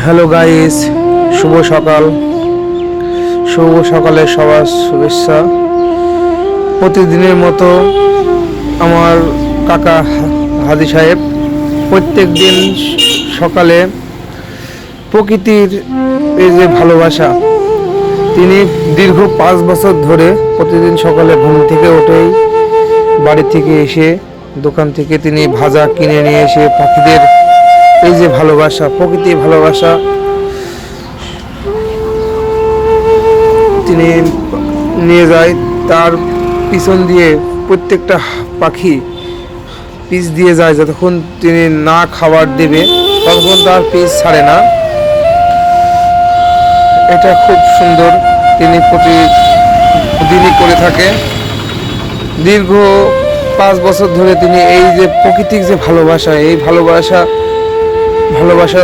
Hello guys, শুভ সকাল। শুভ সকালে সবার শুভেচ্ছা। প্রতিদিনের মতো আমার কাকা হাজি সাহেব প্রত্যেক দিন সকালে প্রকৃতির এই যে ভালোবাসা, তিনি দীর্ঘ 5 বছর ধরে প্রতিদিন সকালে ঘুম থেকে উঠেই বাড়ি থেকে এসে দোকান থেকে তিনি ভাজা কিনে নিয়ে এসে পাখিদের এই যে ভালোবাসা, প্রকৃতির ভালোবাসা তিনি নিয়ে যায়। তার পিছন দিয়ে প্রত্যেকটা পাখি পিস দিয়ে যায়, যতক্ষণ তিনি না খাবার দেবে ততক্ষণ তার পিস ছাড়ে না। এটা খুব সুন্দর, তিনি প্রতিদিনই করে থাকে। দীর্ঘ 5 বছর ধরে তিনি এই যে প্রকৃতির যে ভালোবাসা, এই ভালোবাসা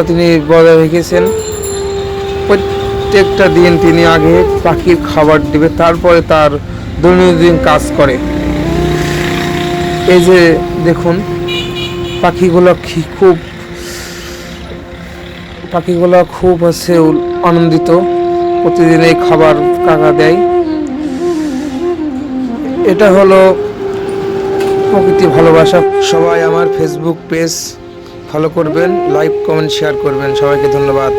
তিনি বজায় রেখেছেন। প্রত্যেকটা দিন তিনি আগে পাখির খাবার দেবে, তারপরে তার দৈনন্দিন কাজ করে। এই যে দেখুন পাখিগুলো খুব আনন্দিত। প্রতিদিন এই খাবার কাকা দেয়। এটা হলো প্রকৃতি ভালোবাসা। সবাই আমার ফেসবুক পেজ ফলো করবেন, লাইক কমেন্ট শেয়ার করবেন। সবাইকে ধন্যবাদ।